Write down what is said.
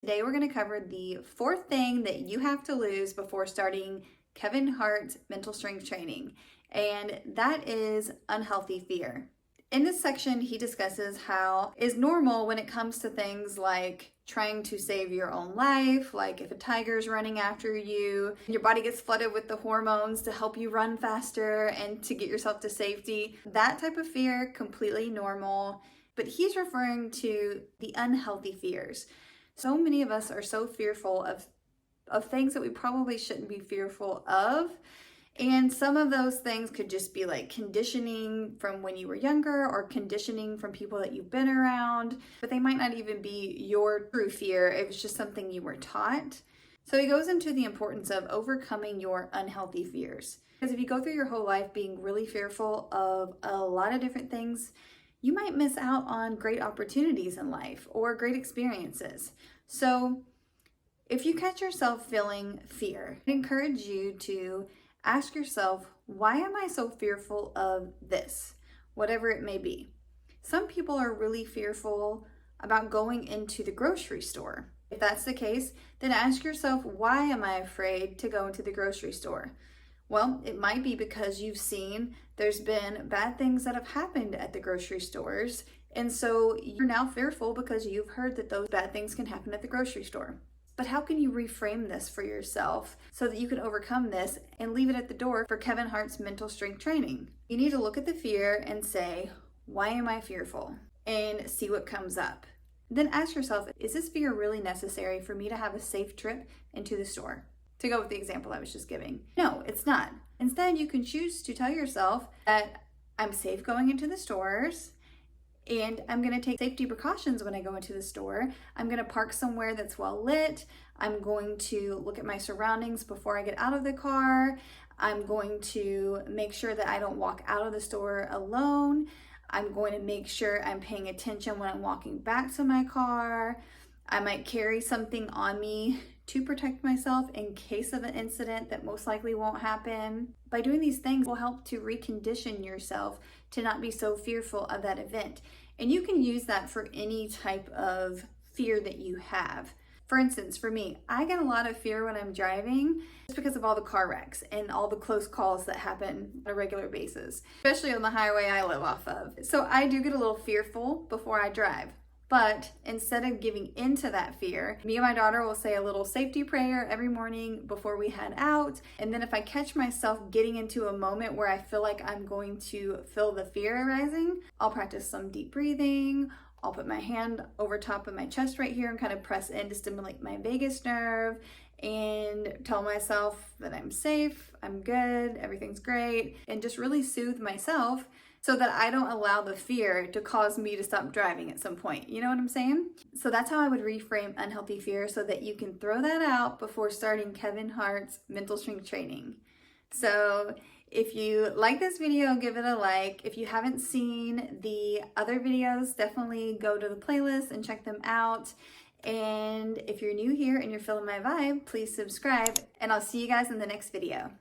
Today we're going to cover the fourth thing that you have to lose before starting Kevin Hart's mental strength training, and that is unhealthy fear. In this section, he discusses how is normal when it comes to things like trying to save your own life, like if a tiger's running after you, your body gets flooded with the hormones to help you run faster and to get yourself to safety. That type of fear, completely normal, but he's referring to the unhealthy fears. So many of us are so fearful of things that we probably shouldn't be fearful of. And some of those things could just be like conditioning from when you were younger or conditioning from people that you've been around, but they might not even be your true fear. It was just something you were taught. So he goes into the importance of overcoming your unhealthy fears. Because if you go through your whole life being really fearful of a lot of different things, you might miss out on great opportunities in life or great experiences. So if you catch yourself feeling fear, I encourage you to ask yourself, why am I so fearful of this? Whatever it may be. Some people are really fearful about going into the grocery store. If that's the case, then ask yourself, why am I afraid to go into the grocery store? Well, it might be because you've seen there's been bad things that have happened at the grocery stores, and so you're now fearful because you've heard that those bad things can happen at the grocery store. But how can you reframe this for yourself so that you can overcome this and leave it at the door for Kevin Hart's mental strength training? You need to look at the fear and say, why am I fearful? And see what comes up. Then ask yourself, is this fear really necessary for me to have a safe trip into the store? To go with the example I was just giving. No, it's not. Instead, you can choose to tell yourself that I'm safe going into the stores, and I'm going to take safety precautions when I go into the store. I'm going to park somewhere that's well lit. I'm going to look at my surroundings before I get out of the car. I'm going to make sure that I don't walk out of the store alone. I'm going to make sure I'm paying attention when I'm walking back to my car. I might carry something on me to protect myself in case of an incident that most likely won't happen. By doing these things will help to recondition yourself to not be so fearful of that event. And you can use that for any type of fear that you have. For instance, for me, I get a lot of fear when I'm driving just because of all the car wrecks and all the close calls that happen on a regular basis, especially on the highway I live off of. So I do get a little fearful before I drive. But instead of giving into that fear, me and my daughter will say a little safety prayer every morning before we head out. And then if I catch myself getting into a moment where I feel like I'm going to feel the fear arising, I'll practice some deep breathing. I'll put my hand over top of my chest right here and kind of press in to stimulate my vagus nerve and tell myself that I'm safe, I'm good, everything's great, and just really soothe myself so that I don't allow the fear to cause me to stop driving at some point. You know what I'm saying? So that's how I would reframe unhealthy fear so that you can throw that out before starting Kevin Hart's mental strength training. So if you like this video, give it a like. If you haven't seen the other videos, definitely go to the playlist and check them out. And if you're new here and you're feeling my vibe, please subscribe, and I'll see you guys in the next video.